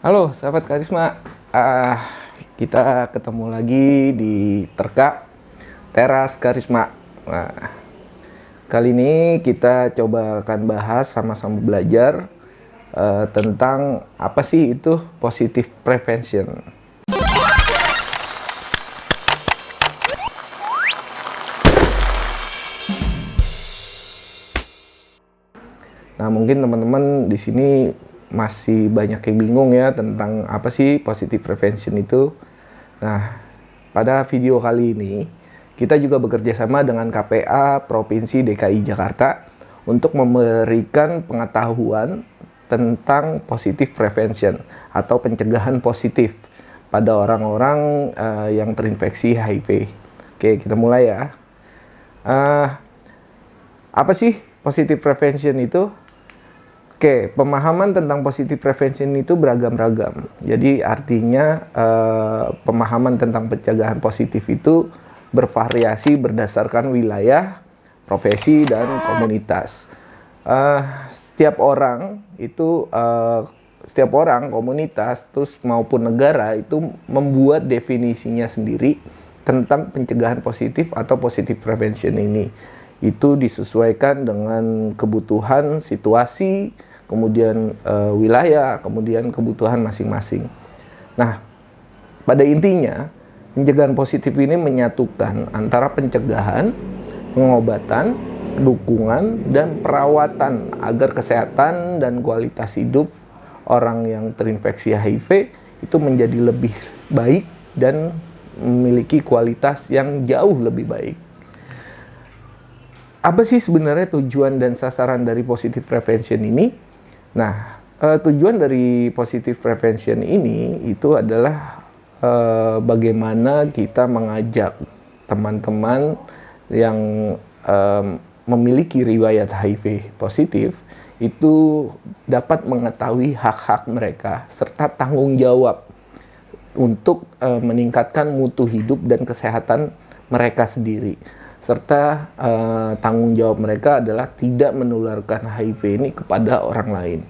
Halo sahabat Karisma, kita ketemu lagi di Terka Teras Karisma. Nah, kali ini kita coba akan bahas sama-sama belajar tentang apa sih itu positive prevention. Nah, mungkin teman-teman di sini masih banyak yang bingung ya tentang apa sih positive prevention itu. Nah, pada video kali ini kita juga bekerja sama dengan KPA Provinsi DKI Jakarta untuk memberikan pengetahuan tentang positive prevention atau pencegahan positif pada orang-orang yang terinfeksi HIV. Oke, kita mulai ya. Apa sih positive prevention itu? Oke, pemahaman tentang positive prevention itu beragam-ragam. Jadi artinya pemahaman tentang pencegahan positif itu bervariasi berdasarkan wilayah, profesi, dan komunitas. Setiap orang, komunitas, terus maupun negara itu membuat definisinya sendiri tentang pencegahan positif atau positive prevention ini. Itu disesuaikan dengan kebutuhan, situasi, kemudian wilayah, kemudian kebutuhan masing-masing. Nah, pada intinya, pencegahan positif ini menyatukan antara pencegahan, pengobatan, dukungan, dan perawatan agar kesehatan dan kualitas hidup orang yang terinfeksi HIV itu menjadi lebih baik dan memiliki kualitas yang jauh lebih baik. Apa sih sebenarnya tujuan dan sasaran dari positive prevention ini? Nah, tujuan dari positive prevention ini itu adalah bagaimana kita mengajak teman-teman yang memiliki riwayat HIV positif itu dapat mengetahui hak-hak mereka serta tanggung jawab untuk meningkatkan mutu hidup dan kesehatan mereka sendiri. Serta tanggung jawab mereka adalah tidak menularkan HIV ini kepada orang lain.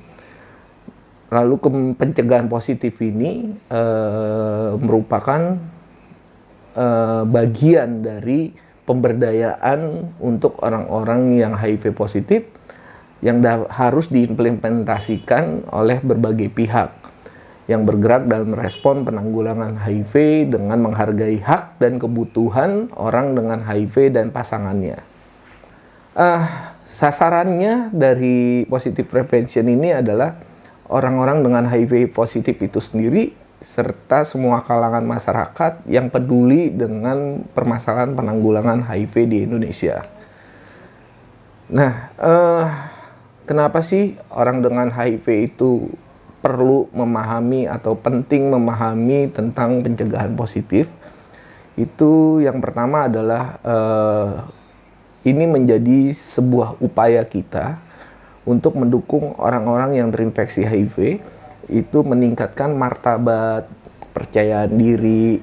Lalu pencegahan positif ini merupakan bagian dari pemberdayaan untuk orang-orang yang HIV positif yang harus diimplementasikan oleh berbagai pihak yang bergerak dalam respon penanggulangan HIV dengan menghargai hak dan kebutuhan orang dengan HIV dan pasangannya. Sasarannya dari positive prevention ini adalah orang-orang dengan HIV positif itu sendiri serta semua kalangan masyarakat yang peduli dengan permasalahan penanggulangan HIV di Indonesia. Nah, kenapa sih orang dengan HIV itu perlu memahami atau penting memahami tentang pencegahan positif? Itu yang pertama adalah ini menjadi sebuah upaya kita untuk mendukung orang-orang yang terinfeksi HIV itu meningkatkan martabat, kepercayaan diri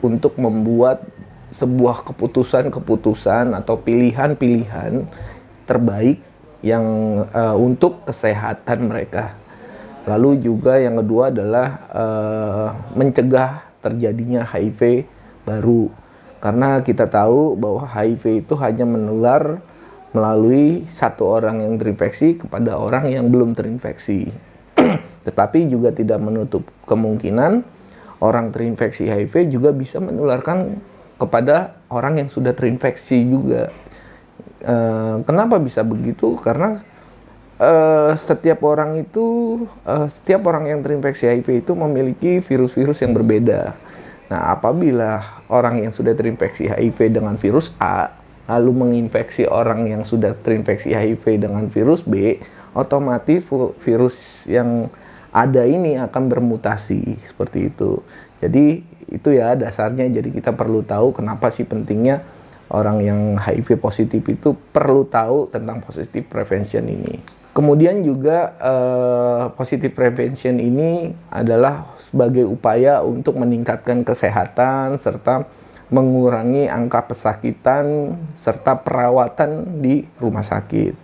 untuk membuat sebuah keputusan-keputusan atau pilihan-pilihan terbaik yang untuk kesehatan mereka. Lalu juga yang kedua adalah mencegah terjadinya HIV baru. Karena kita tahu bahwa HIV itu hanya menular melalui satu orang yang terinfeksi kepada orang yang belum terinfeksi. Tetapi juga tidak menutup kemungkinan orang terinfeksi HIV juga bisa menularkan kepada orang yang sudah terinfeksi juga. Kenapa bisa begitu? Karena setiap orang yang terinfeksi HIV itu memiliki virus-virus yang berbeda. Nah, apabila orang yang sudah terinfeksi HIV dengan virus A lalu menginfeksi orang yang sudah terinfeksi HIV dengan virus B, otomatis virus yang ada ini akan bermutasi seperti itu. Jadi itu ya dasarnya. Jadi kita perlu tahu kenapa sih pentingnya orang yang HIV positif itu perlu tahu tentang positive prevention ini. Kemudian juga positive prevention ini adalah sebagai upaya untuk meningkatkan kesehatan serta mengurangi angka pesakitan serta perawatan di rumah sakit.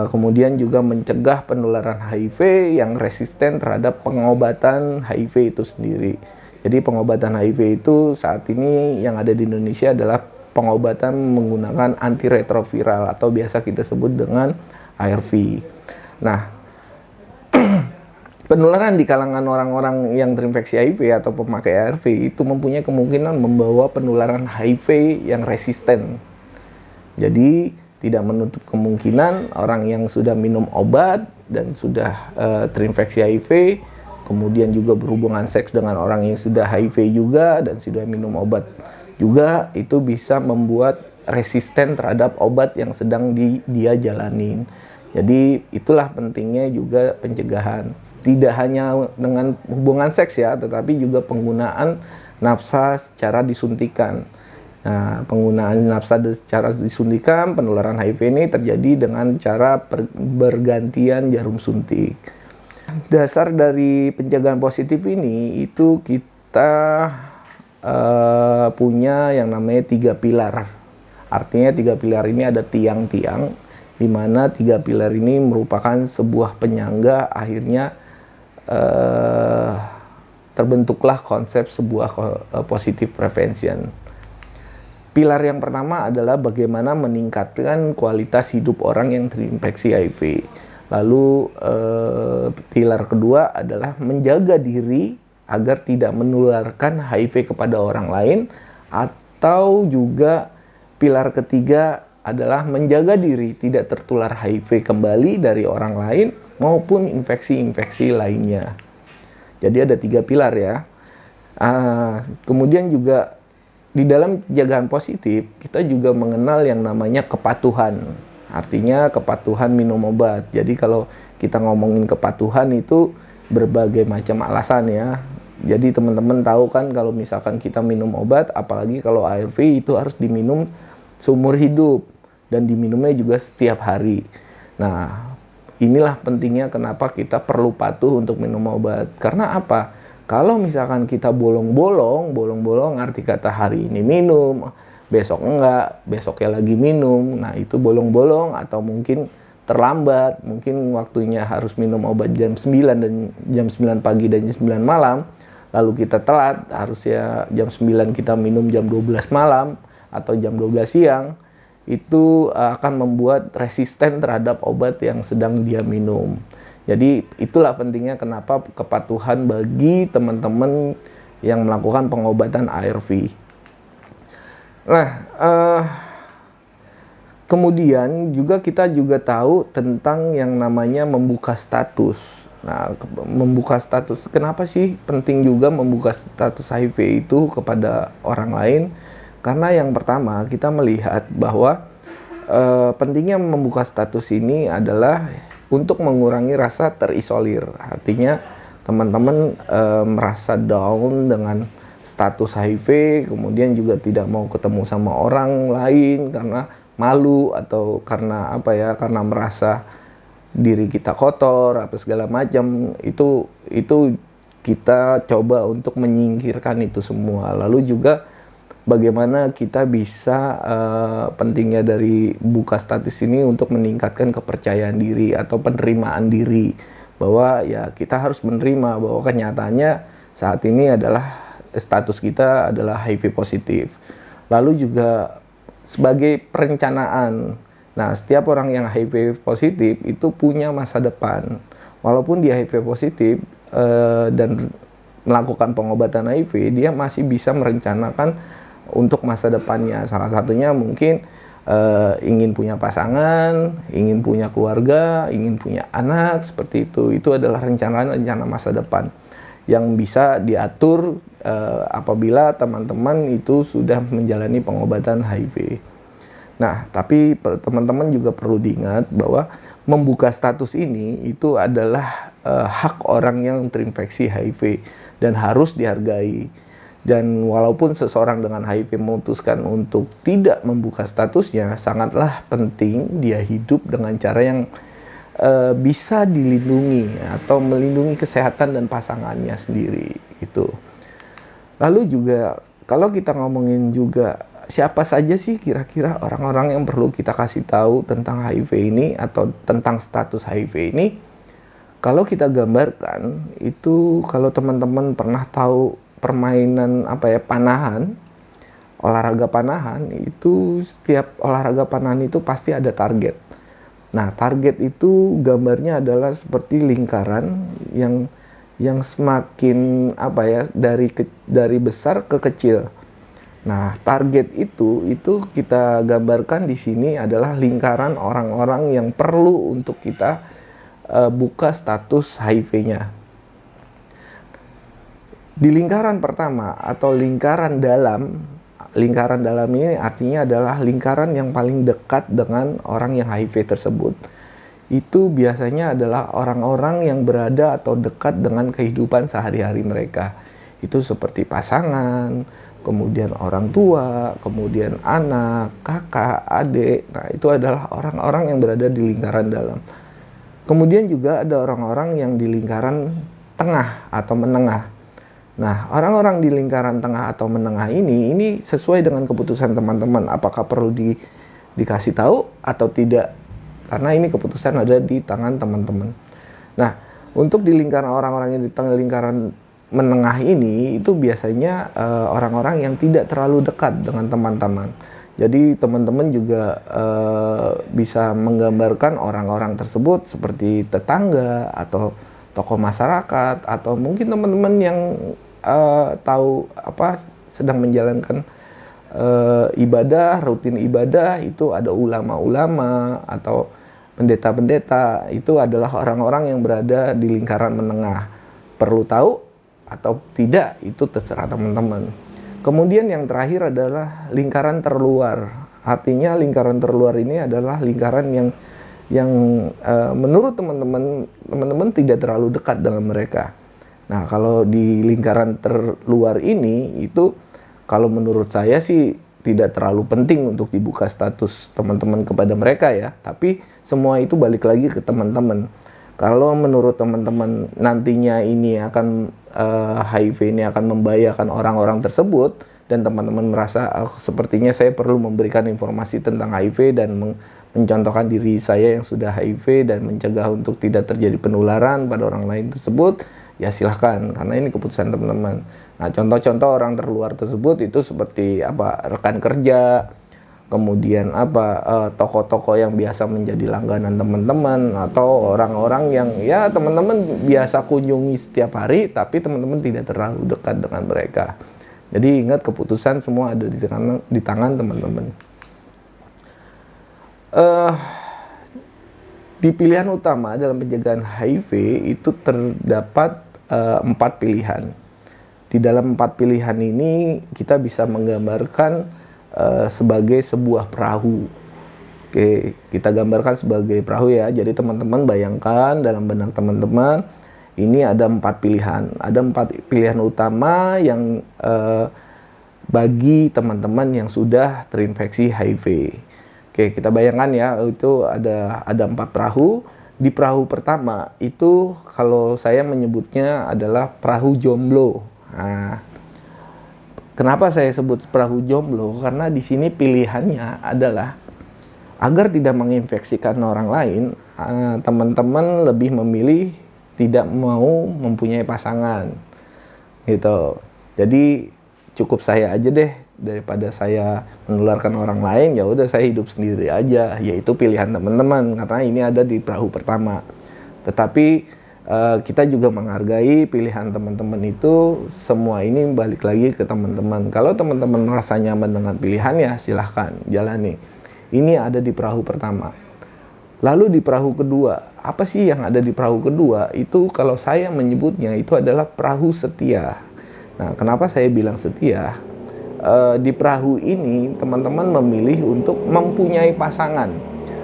Kemudian juga mencegah penularan HIV yang resisten terhadap pengobatan HIV itu sendiri. Jadi pengobatan HIV itu saat ini yang ada di Indonesia adalah pengobatan menggunakan antiretroviral atau biasa kita sebut dengan ARV. Nah, penularan di kalangan orang-orang yang terinfeksi HIV atau pemakai ARV itu mempunyai kemungkinan membawa penularan HIV yang resisten. Jadi tidak menutup kemungkinan orang yang sudah minum obat dan sudah terinfeksi HIV, kemudian juga berhubungan seks dengan orang yang sudah HIV juga dan sudah minum obat juga, itu bisa membuat resisten terhadap obat yang sedang dia jalanin. Jadi itulah pentingnya juga pencegahan. Tidak hanya dengan hubungan seks ya, tetapi juga penggunaan nafsa secara disuntikan. Nah, penggunaan nafsa secara disuntikan, penularan HIV ini terjadi dengan cara bergantian jarum suntik. Dasar dari pencegahan positif ini itu kita punya yang namanya 3 pilar. Artinya 3 pilar ini ada tiang-tiang, di mana 3 pilar ini merupakan sebuah penyangga akhirnya terbentuklah konsep sebuah positive prevention. Pilar yang pertama adalah bagaimana meningkatkan kualitas hidup orang yang terinfeksi HIV. Lalu pilar kedua adalah menjaga diri agar tidak menularkan HIV kepada orang lain, atau juga pilar ketiga adalah menjaga diri tidak tertular HIV kembali dari orang lain maupun infeksi-infeksi lainnya. Jadi ada 3 pilar ya. Kemudian juga di dalam pencegahan positif, kita juga mengenal yang namanya kepatuhan. Artinya kepatuhan minum obat. Jadi kalau kita ngomongin kepatuhan itu berbagai macam alasan ya. Jadi teman-teman tahu kan kalau misalkan kita minum obat, apalagi kalau ARV itu harus diminum seumur hidup dan diminumnya juga setiap hari. Nah, inilah pentingnya kenapa kita perlu patuh untuk minum obat. Karena apa? Kalau misalkan kita bolong-bolong arti kata hari ini minum, besok enggak, besoknya lagi minum, nah itu bolong-bolong atau mungkin terlambat, mungkin waktunya harus minum obat jam 9 dan jam 9 pagi dan jam 9 malam, lalu kita telat, harusnya jam 9 kita minum jam 12 malam atau jam 12 siang, itu akan membuat resisten terhadap obat yang sedang dia minum. Jadi itulah pentingnya kenapa kepatuhan bagi teman-teman yang melakukan pengobatan ARV. Nah, kemudian juga kita juga tahu tentang yang namanya membuka status. Nah, membuka status, kenapa sih penting juga membuka status HIV itu kepada orang lain? Karena yang pertama kita melihat bahwa pentingnya membuka status ini adalah untuk mengurangi rasa terisolir. Artinya teman-teman merasa down dengan status HIV, kemudian juga tidak mau ketemu sama orang lain karena malu atau karena apa ya, karena merasa diri kita kotor apa segala macam. Itu kita coba untuk menyingkirkan itu semua. Lalu juga bagaimana kita bisa pentingnya dari buka status ini untuk meningkatkan kepercayaan diri atau penerimaan diri, bahwa ya kita harus menerima bahwa kenyataannya saat ini adalah status kita adalah HIV positif. Lalu juga sebagai perencanaan, nah setiap orang yang HIV positif itu punya masa depan. Walaupun dia HIV positif dan melakukan pengobatan HIV, dia masih bisa merencanakan untuk masa depannya. Salah satunya mungkin ingin punya pasangan, ingin punya keluarga, ingin punya anak, seperti itu. Itu adalah rencana masa depan yang bisa diatur apabila teman-teman itu sudah menjalani pengobatan HIV. Nah, tapi teman-teman juga perlu diingat bahwa membuka status ini itu adalah hak orang yang terinfeksi HIV dan harus dihargai. Dan walaupun seseorang dengan HIV memutuskan untuk tidak membuka statusnya, sangatlah penting dia hidup dengan cara yang bisa dilindungi atau melindungi kesehatan dan pasangannya sendiri itu. Lalu juga kalau kita ngomongin juga siapa saja sih kira-kira orang-orang yang perlu kita kasih tahu tentang HIV ini atau tentang status HIV ini? Kalau kita gambarkan itu, kalau teman-teman pernah tahu permainan panahan, olahraga panahan, itu setiap olahraga panahan itu pasti ada target. Nah, target itu gambarnya adalah seperti lingkaran yang semakin dari besar ke kecil. Nah, target itu kita gambarkan di sini adalah lingkaran orang-orang yang perlu untuk kita buka status HIV-nya. Di lingkaran pertama atau lingkaran dalam ini artinya adalah lingkaran yang paling dekat dengan orang yang HIV tersebut. Itu biasanya adalah orang-orang yang berada atau dekat dengan kehidupan sehari-hari mereka. Itu seperti pasangan, kemudian orang tua, kemudian anak, kakak, adik. Nah, itu adalah orang-orang yang berada di lingkaran dalam. Kemudian juga ada orang-orang yang di lingkaran tengah atau menengah. Nah, orang-orang di lingkaran tengah atau menengah ini sesuai dengan keputusan teman-teman. Apakah perlu dikasih tahu atau tidak? Karena ini keputusan ada di tangan teman-teman. Nah, untuk di lingkaran orang-orang yang di tengah lingkaran menengah ini, itu biasanya orang-orang yang tidak terlalu dekat dengan teman-teman. Jadi teman-teman juga bisa menggambarkan orang-orang tersebut seperti tetangga atau tokoh masyarakat, atau mungkin teman-teman yang sedang menjalankan rutin ibadah, itu ada ulama-ulama atau pendeta-pendeta. Itu adalah orang-orang yang berada di lingkaran menengah. Perlu tahu atau tidak, itu terserah teman-teman. Kemudian yang terakhir adalah lingkaran terluar. Artinya lingkaran terluar ini adalah lingkaran yang menurut teman-teman tidak terlalu dekat dengan mereka. Nah, kalau di lingkaran terluar ini, itu kalau menurut saya sih tidak terlalu penting untuk dibuka status teman-teman kepada mereka ya. Tapi semua itu balik lagi ke teman-teman. Kalau menurut teman-teman nantinya ini HIV ini akan membahayakan orang-orang tersebut, dan teman-teman merasa sepertinya saya perlu memberikan informasi tentang HIV dan mencontohkan diri saya yang sudah HIV dan mencegah untuk tidak terjadi penularan pada orang lain tersebut, ya silahkan, karena ini keputusan teman-teman. Nah, contoh-contoh orang terluar tersebut itu seperti rekan kerja, kemudian tokoh-tokoh yang biasa menjadi langganan teman-teman, atau orang-orang yang ya teman-teman biasa kunjungi setiap hari tapi teman-teman tidak terlalu dekat dengan mereka. Jadi ingat, keputusan semua ada di tangan teman-teman. Di pilihan utama dalam pencegahan HIV itu terdapat 4 pilihan. Di dalam 4 pilihan ini kita bisa menggambarkan sebagai sebuah perahu. Oke, kita gambarkan sebagai perahu ya. Jadi teman-teman bayangkan dalam benak teman-teman, ini ada 4 pilihan. Ada 4 pilihan utama yang bagi teman-teman yang sudah terinfeksi HIV. Oke, kita bayangkan ya, itu ada 4 perahu. Di perahu pertama itu kalau saya menyebutnya adalah perahu jomblo. Nah, kenapa saya sebut perahu jomblo? Karena di sini pilihannya adalah agar tidak menginfeksikan orang lain, teman-teman lebih memilih tidak mau mempunyai pasangan, gitu. Jadi cukup saya aja deh, daripada saya menularkan orang lain, ya udah saya hidup sendiri aja. Yaitu pilihan teman-teman, karena ini ada di perahu pertama. Tetapi kita juga menghargai pilihan teman-teman itu. Semua ini balik lagi ke teman-teman. Kalau teman-teman merasa nyaman dengan pilihannya, silahkan jalani. Ini ada di perahu pertama. Lalu di perahu kedua, apa sih yang ada di perahu kedua? Itu kalau saya menyebutnya itu adalah perahu setia. Nah, kenapa saya bilang setia? Di perahu ini teman-teman memilih untuk mempunyai pasangan.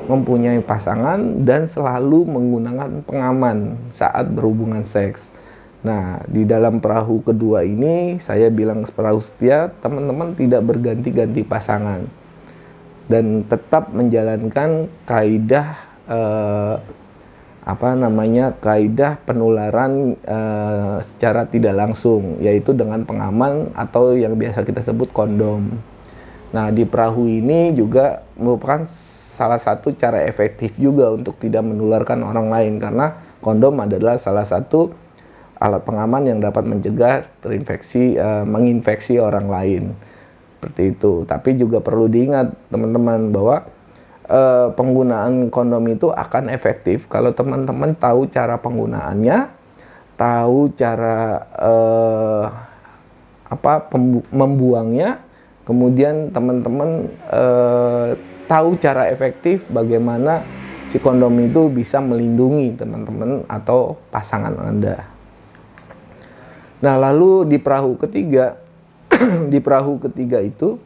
Mempunyai pasangan dan selalu menggunakan pengaman saat berhubungan seks. Nah, di dalam perahu kedua ini saya bilang perahu setia, teman-teman tidak berganti-ganti pasangan dan tetap menjalankan kaidah kaidah penularan secara tidak langsung, yaitu dengan pengaman atau yang biasa kita sebut kondom. Nah, di perahu ini juga merupakan salah satu cara efektif juga untuk tidak menularkan orang lain, karena kondom adalah salah satu alat pengaman yang dapat mencegah menginfeksi orang lain. Seperti itu. Tapi juga perlu diingat teman-teman bahwa penggunaan kondom itu akan efektif kalau teman-teman tahu cara penggunaannya, tahu cara membuangnya, kemudian teman-teman tahu cara efektif bagaimana si kondom itu bisa melindungi teman-teman atau pasangan Anda. Nah, lalu di perahu ketiga, di perahu ketiga itu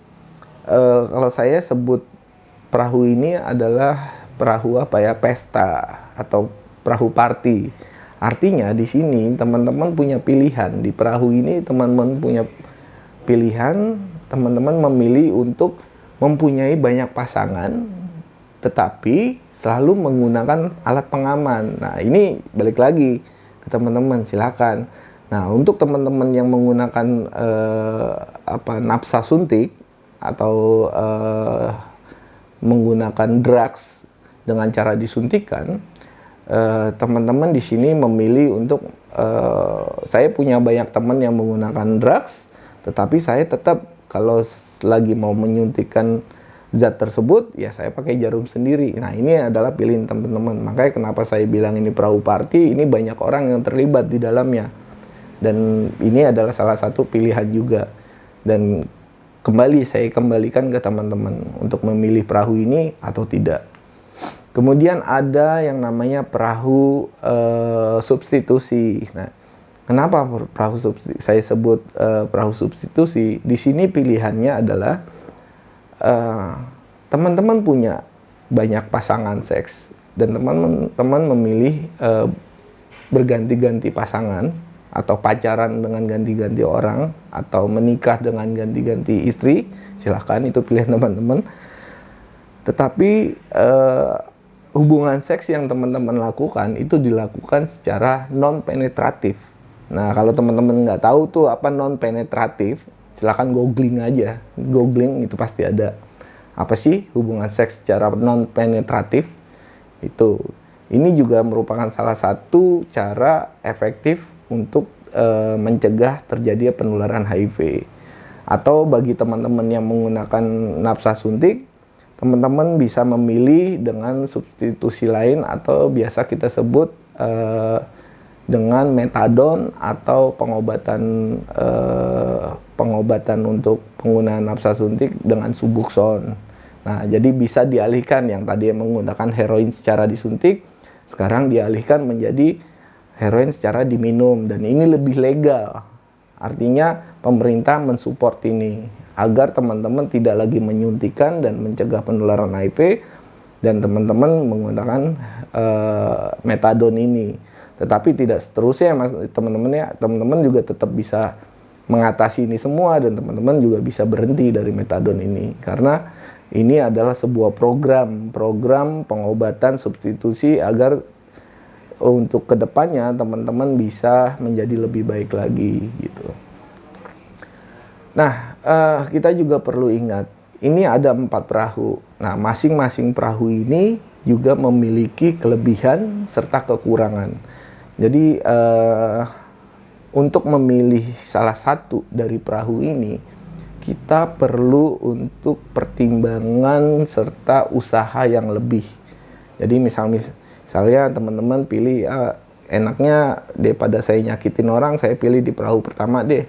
kalau saya sebut perahu ini adalah perahu pesta atau perahu party. Artinya di sini teman-teman punya pilihan. Di perahu ini teman-teman punya pilihan, teman-teman memilih untuk mempunyai banyak pasangan, tetapi selalu menggunakan alat pengaman. Nah, ini balik lagi ke teman-teman, silakan. Nah, untuk teman-teman yang menggunakan nafsa suntik atau menggunakan drugs dengan cara disuntikan, teman-teman di sini memilih untuk saya punya banyak teman yang menggunakan drugs, tetapi saya tetap kalau lagi mau menyuntikkan zat tersebut, ya saya pakai jarum sendiri. Nah, ini adalah pilihan teman-teman. Makanya kenapa saya bilang ini perahu party, ini banyak orang yang terlibat di dalamnya. Dan ini adalah salah satu pilihan juga. Dan saya kembalikan ke teman-teman untuk memilih perahu ini atau tidak. Kemudian ada yang namanya perahu substitusi. Nah, kenapa saya sebut perahu substitusi? Di sini pilihannya adalah teman-teman punya banyak pasangan seks dan teman-teman memilih berganti-ganti pasangan atau pacaran dengan ganti-ganti orang atau menikah dengan ganti-ganti istri. Silahkan, itu pilihan teman-teman. Tetapi hubungan seks yang teman-teman lakukan itu dilakukan secara non-penetratif. Nah, kalau teman-teman nggak tahu tuh apa non-penetratif, silakan googling aja. Googling itu pasti ada. Apa sih hubungan seks secara non-penetratif? Ini juga merupakan salah satu cara efektif untuk mencegah terjadinya penularan HIV. Atau bagi teman-teman yang menggunakan nafsa suntik, teman-teman bisa memilih dengan substitusi lain atau biasa kita sebut dengan metadon atau pengobatan untuk penggunaan nafsa suntik dengan Subuxone. Nah, jadi bisa dialihkan yang tadi menggunakan heroin secara disuntik, sekarang dialihkan menjadi heroin secara diminum, dan ini lebih legal. Artinya pemerintah mensupport ini agar teman-teman tidak lagi menyuntikan dan mencegah penularan HIV, dan teman-teman menggunakan metadon ini. Tetapi tidak seterusnya, teman-teman juga tetap bisa mengatasi ini semua, dan teman-teman juga bisa berhenti dari metadon ini, karena ini adalah sebuah program pengobatan substitusi agar untuk kedepannya teman-teman bisa menjadi lebih baik lagi gitu. Nah, kita juga perlu ingat, ini ada 4 perahu. Nah, masing-masing perahu ini juga memiliki kelebihan serta kekurangan. Jadi untuk memilih salah satu dari perahu ini, kita perlu untuk pertimbangan serta usaha yang lebih. Jadi misalnya teman-teman pilih, enaknya daripada saya nyakitin orang, saya pilih di perahu pertama deh.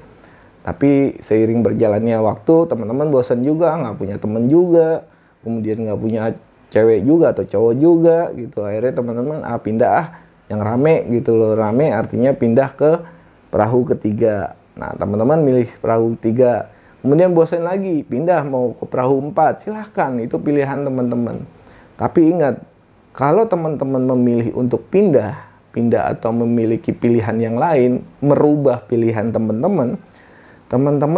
Tapi seiring berjalannya waktu, teman-teman bosan juga, nggak punya teman juga, kemudian nggak punya cewek juga atau cowok juga gitu. Akhirnya teman-teman pindah yang rame gitu loh. Rame artinya pindah ke perahu ketiga. Nah, teman-teman milih perahu ketiga. Kemudian bosan lagi, pindah mau ke perahu 4. Silahkan, itu pilihan teman-teman. Tapi ingat, kalau teman-teman memilih untuk pindah atau memiliki pilihan yang lain, merubah pilihan teman-teman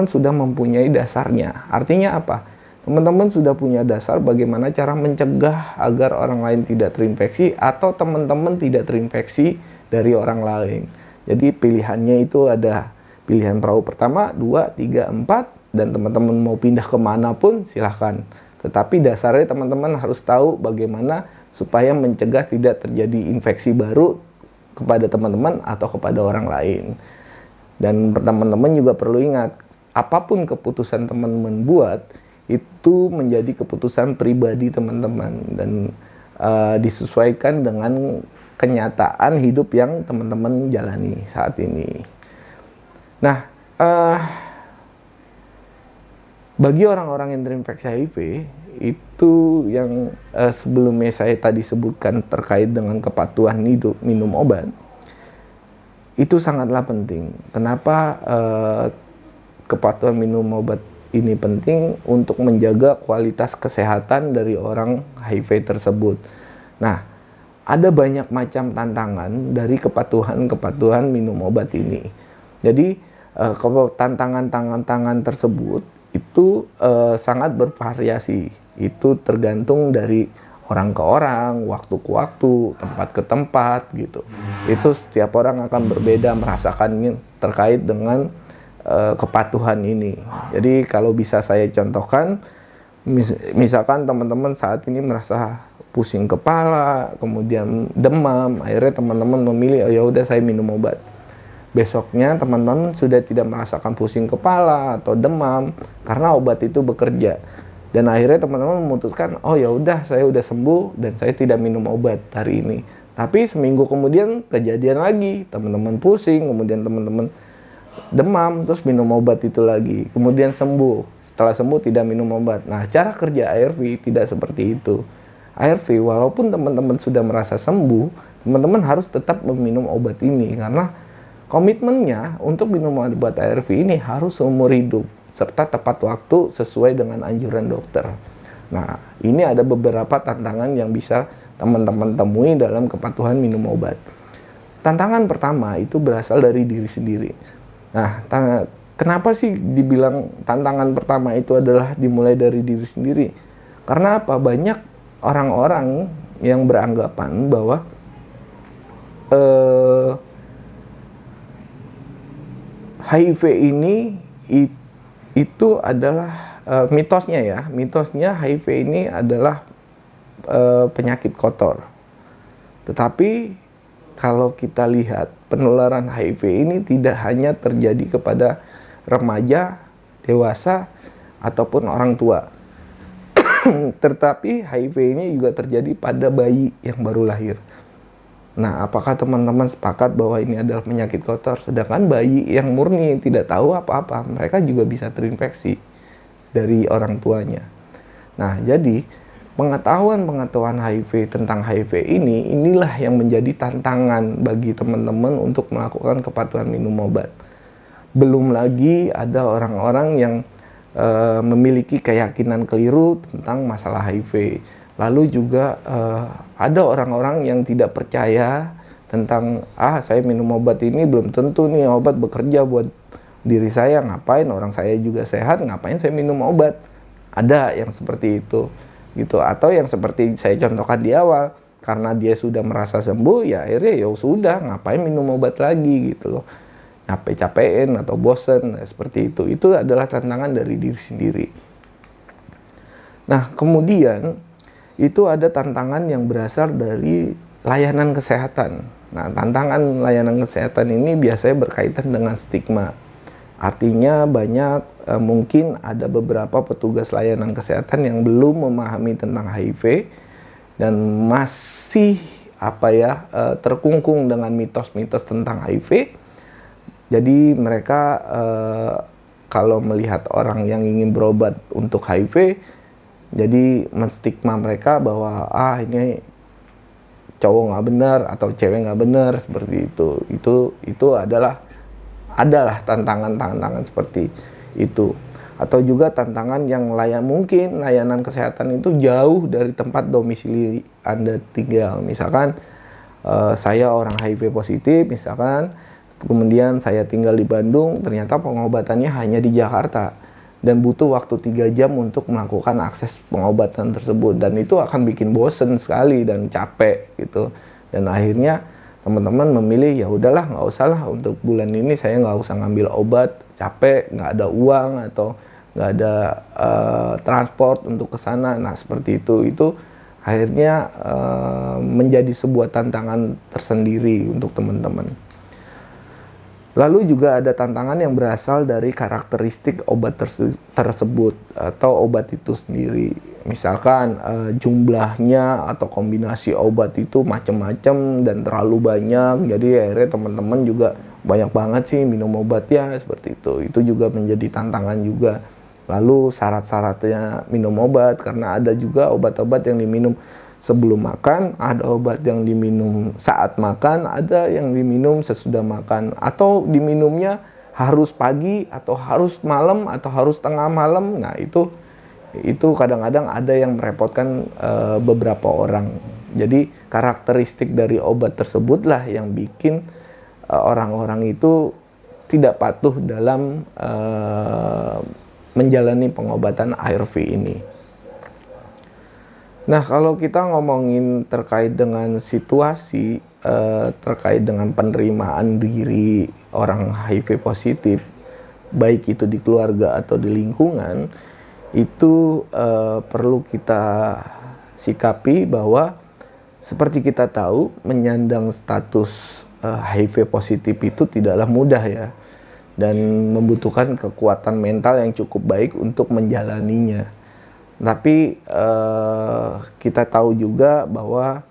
sudah mempunyai dasarnya. Artinya apa? Teman-teman sudah punya dasar bagaimana cara mencegah agar orang lain tidak terinfeksi atau teman-teman tidak terinfeksi dari orang lain. Jadi pilihannya itu ada pilihan perahu pertama, 2, 3, 4. dan teman-teman mau pindah kemana pun silahkan. Tetapi dasarnya teman-teman harus tahu bagaimana supaya mencegah tidak terjadi infeksi baru kepada teman-teman atau kepada orang lain. Dan teman-teman juga perlu ingat, apapun keputusan teman-teman buat, itu menjadi keputusan pribadi teman-teman dan disesuaikan dengan kenyataan hidup yang teman-teman jalani saat ini. Nah, bagi orang-orang yang terinfeksi HIV, itu yang sebelumnya saya tadi sebutkan terkait dengan kepatuhan minum obat, itu sangatlah penting. Kenapa kepatuhan minum obat ini penting? Untuk menjaga kualitas kesehatan dari orang HIV tersebut. Nah, ada banyak macam tantangan dari kepatuhan minum obat ini. Jadi, tantangan tersebut itu sangat bervariasi. Itu tergantung dari orang ke orang, waktu ke waktu, tempat ke tempat gitu. Itu setiap orang akan berbeda merasakannya terkait dengan kepatuhan ini. Jadi kalau bisa saya contohkan, misalkan teman-teman saat ini merasa pusing kepala, kemudian demam, akhirnya teman-teman memilih, oh ya udah saya minum obat. Besoknya teman-teman sudah tidak merasakan pusing kepala atau demam karena obat itu bekerja. Dan akhirnya teman-teman memutuskan, oh ya udah saya udah sembuh dan saya tidak minum obat hari ini. Tapi seminggu kemudian kejadian lagi, teman-teman pusing, kemudian teman-teman demam, terus minum obat itu lagi. Kemudian sembuh, setelah sembuh tidak minum obat. Nah, cara kerja ARV tidak seperti itu. ARV walaupun teman-teman sudah merasa sembuh, teman-teman harus tetap meminum obat ini karena komitmennya untuk minum obat ARV ini harus seumur hidup serta tepat waktu sesuai dengan anjuran dokter. Nah, ini ada beberapa tantangan yang bisa teman-teman temui dalam kepatuhan minum obat. Tantangan pertama itu berasal dari diri sendiri. Nah, kenapa sih dibilang tantangan pertama itu adalah dimulai dari diri sendiri? Karena apa? Banyak orang-orang yang beranggapan bahwa HIV ini itu adalah mitosnya ya. Mitosnya HIV ini adalah penyakit kotor. Tetapi kalau kita lihat penularan HIV ini tidak hanya terjadi kepada remaja, dewasa, ataupun orang tua. Tetapi HIV ini juga terjadi pada bayi yang baru lahir. Nah, apakah teman-teman sepakat bahwa ini adalah penyakit kotor? Sedangkan bayi yang murni tidak tahu apa-apa, mereka juga bisa terinfeksi dari orang tuanya. Nah, jadi pengetahuan HIV tentang HIV inilah yang menjadi tantangan bagi teman-teman untuk melakukan kepatuhan minum obat. Belum lagi ada orang-orang yang memiliki keyakinan keliru tentang masalah HIV. Lalu juga ada orang-orang yang tidak percaya tentang saya minum obat ini belum tentu nih obat bekerja buat diri saya, ngapain orang saya juga sehat, ngapain saya minum obat. Ada yang seperti itu gitu, atau yang seperti saya contohkan di awal, karena dia sudah merasa sembuh ya akhirnya ya sudah ngapain minum obat lagi gitu loh, capek-capekin atau bosen seperti itu adalah tantangan dari diri sendiri. Nah, kemudian itu ada tantangan yang berasal dari layanan kesehatan. Nah, tantangan layanan kesehatan ini biasanya berkaitan dengan stigma. Artinya mungkin ada beberapa petugas layanan kesehatan yang belum memahami tentang HIV dan masih terkungkung dengan mitos-mitos tentang HIV. Jadi mereka kalau melihat orang yang ingin berobat untuk HIV, jadi menstigma mereka bahwa ini cowok nggak benar atau cewek nggak benar seperti itu. Itu adalah tantangan seperti itu. Atau juga tantangan yang mungkin layanan kesehatan itu jauh dari tempat domisili Anda tinggal. Misalkan saya orang HIV positif, misalkan kemudian saya tinggal di Bandung, ternyata pengobatannya hanya di Jakarta dan butuh waktu 3 jam untuk melakukan akses pengobatan tersebut, dan itu akan bikin bosen sekali dan capek gitu. Dan akhirnya teman-teman memilih ya udahlah, nggak usah lah untuk bulan ini saya nggak usah ngambil obat, capek, nggak ada uang atau nggak ada transport untuk ke sana. Nah, seperti itu akhirnya menjadi sebuah tantangan tersendiri untuk teman-teman. Lalu juga ada tantangan yang berasal dari karakteristik obat tersebut atau obat itu sendiri. Misalkan jumlahnya atau kombinasi obat itu macam-macam dan terlalu banyak, jadi akhirnya teman-teman juga banyak banget sih minum obatnya, seperti itu. Itu juga menjadi tantangan juga. Lalu syarat-syaratnya minum obat, karena ada juga obat-obat yang diminum sebelum makan, ada obat yang diminum saat makan, ada yang diminum sesudah makan, atau diminumnya harus pagi, atau harus malam, atau harus tengah malam. Nah, itu kadang-kadang ada yang merepotkan beberapa orang. Jadi karakteristik dari obat tersebutlah yang bikin orang-orang itu tidak patuh dalam menjalani pengobatan ARV ini. Nah, kalau kita ngomongin terkait dengan situasi, terkait dengan penerimaan diri orang HIV positif, baik itu di keluarga atau di lingkungan, itu perlu kita sikapi bahwa seperti kita tahu, menyandang status HIV positif itu tidaklah mudah ya, dan membutuhkan kekuatan mental yang cukup baik untuk menjalaninya. Tapi kita tahu juga bahwa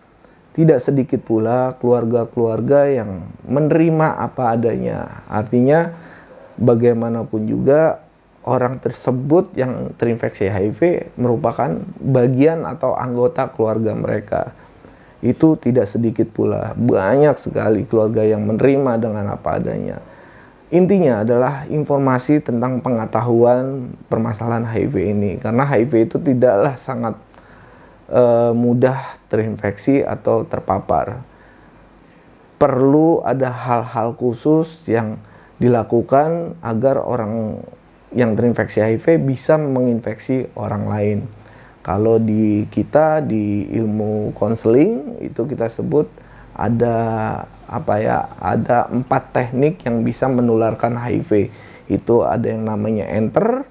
tidak sedikit pula keluarga-keluarga yang menerima apa adanya. Artinya bagaimanapun juga orang tersebut yang terinfeksi HIV merupakan bagian atau anggota keluarga mereka. Itu tidak sedikit pula, banyak sekali keluarga yang menerima dengan apa adanya. Intinya adalah informasi tentang pengetahuan permasalahan HIV ini. Karena HIV itu tidaklah sangat mudah terinfeksi atau terpapar. Perlu ada hal-hal khusus yang dilakukan agar orang yang terinfeksi HIV bisa menginfeksi orang lain. Kalau di kita, di ilmu konseling, itu kita sebut ada ada 4 teknik yang bisa menularkan HIV. Itu ada yang namanya enter,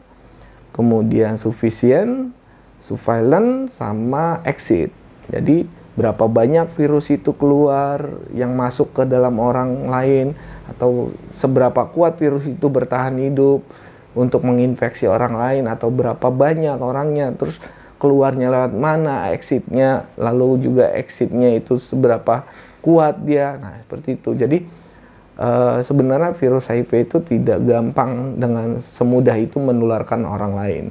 kemudian sufficient, surveillance, sama exit. Jadi berapa banyak virus itu keluar yang masuk ke dalam orang lain, atau seberapa kuat virus itu bertahan hidup untuk menginfeksi orang lain, atau berapa banyak orangnya, terus keluarnya lewat mana, exitnya, lalu juga exitnya itu seberapa kuat dia. Nah, seperti itu. Jadi sebenarnya virus HIV itu tidak gampang dengan semudah itu menularkan orang lain.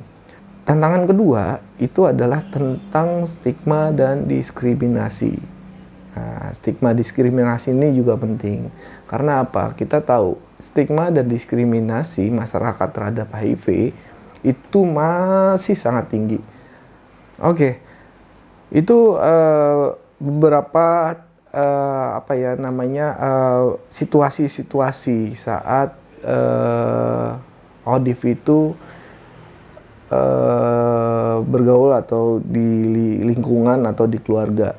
Tantangan kedua itu adalah tentang stigma dan diskriminasi. Nah, stigma diskriminasi ini juga penting. Karena apa? Kita tahu stigma dan diskriminasi masyarakat terhadap HIV itu masih sangat tinggi. Oke. Itu beberapa situasi-situasi saat ODIF itu bergaul atau di lingkungan atau di keluarga.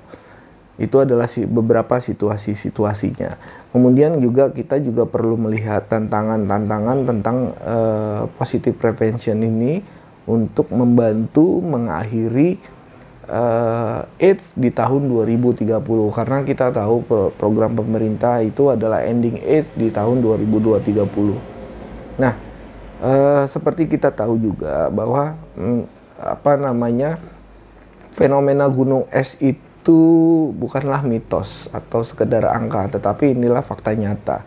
Itu adalah beberapa situasi-situasinya. Kemudian juga kita juga perlu melihat tantangan-tantangan tentang positive prevention ini untuk membantu mengakhiri AIDS di tahun 2030, karena kita tahu program pemerintah itu adalah ending AIDS di tahun 2030. Nah, seperti kita tahu juga bahwa fenomena gunung es itu bukanlah mitos atau sekedar angka, tetapi inilah fakta nyata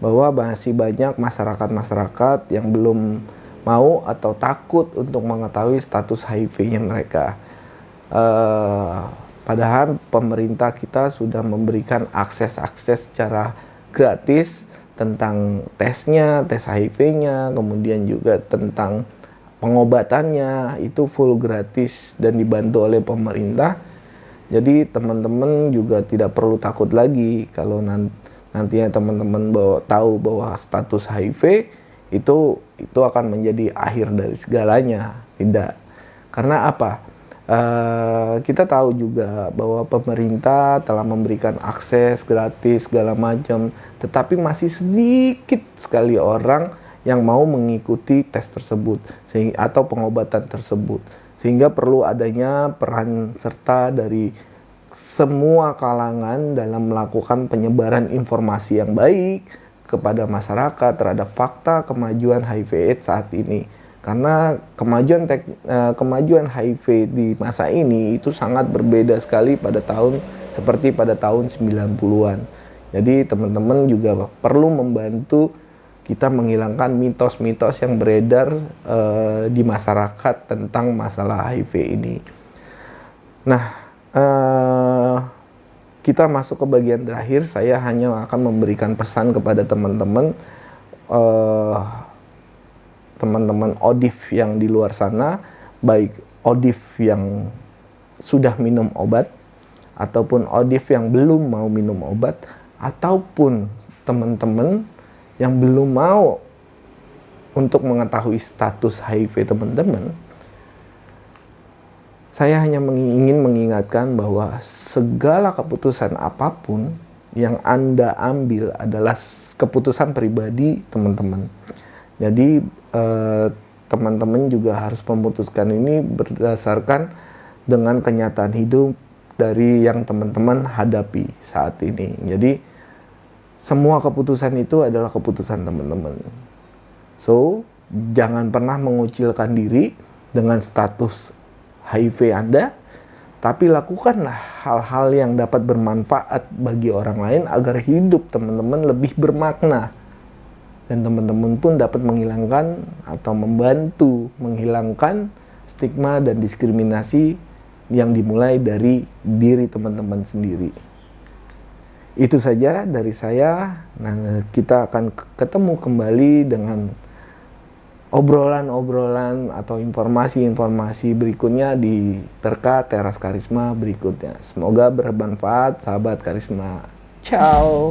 bahwa masih banyak masyarakat yang belum mau atau takut untuk mengetahui status HIV-nya mereka. Padahal pemerintah kita sudah memberikan akses secara gratis tentang tesnya, tes HIV-nya, kemudian juga tentang pengobatannya, itu full gratis dan dibantu oleh pemerintah. Jadi teman-teman juga tidak perlu takut lagi kalau nantinya teman-teman tahu bahwa status HIV itu akan menjadi akhir dari segalanya. Tidak. Karena apa? Kita tahu juga bahwa pemerintah telah memberikan akses gratis segala macam, tetapi masih sedikit sekali orang yang mau mengikuti tes tersebut atau pengobatan tersebut. Sehingga perlu adanya peran serta dari semua kalangan dalam melakukan penyebaran informasi yang baik kepada masyarakat terhadap fakta kemajuan HIV/AIDS saat ini. Karena kemajuan HIV di masa ini itu sangat berbeda sekali seperti pada tahun 90-an. Jadi teman-teman juga perlu membantu kita menghilangkan mitos-mitos yang beredar di masyarakat tentang masalah HIV ini. Nah, kita masuk ke bagian terakhir. Saya hanya akan memberikan pesan kepada teman-teman ODIF yang di luar sana, baik ODIF yang sudah minum obat ataupun ODIF yang belum mau minum obat, ataupun teman-teman yang belum mau untuk mengetahui status HIV teman-teman. Saya hanya ingin mengingatkan bahwa segala keputusan apapun yang Anda ambil adalah keputusan pribadi teman-teman. Jadi teman-teman juga harus memutuskan ini berdasarkan dengan kenyataan hidup dari yang teman-teman hadapi saat ini. Jadi semua keputusan itu adalah keputusan teman-teman. So, jangan pernah mengucilkan diri dengan status HIV Anda, tapi lakukanlah hal-hal yang dapat bermanfaat bagi orang lain agar hidup teman-teman lebih bermakna. Dan teman-teman pun dapat menghilangkan atau membantu menghilangkan stigma dan diskriminasi yang dimulai dari diri teman-teman sendiri. Itu saja dari saya. Nah, kita akan ketemu kembali dengan obrolan-obrolan atau informasi-informasi berikutnya di Terka Teras Karisma berikutnya. Semoga bermanfaat, sahabat Karisma. Ciao.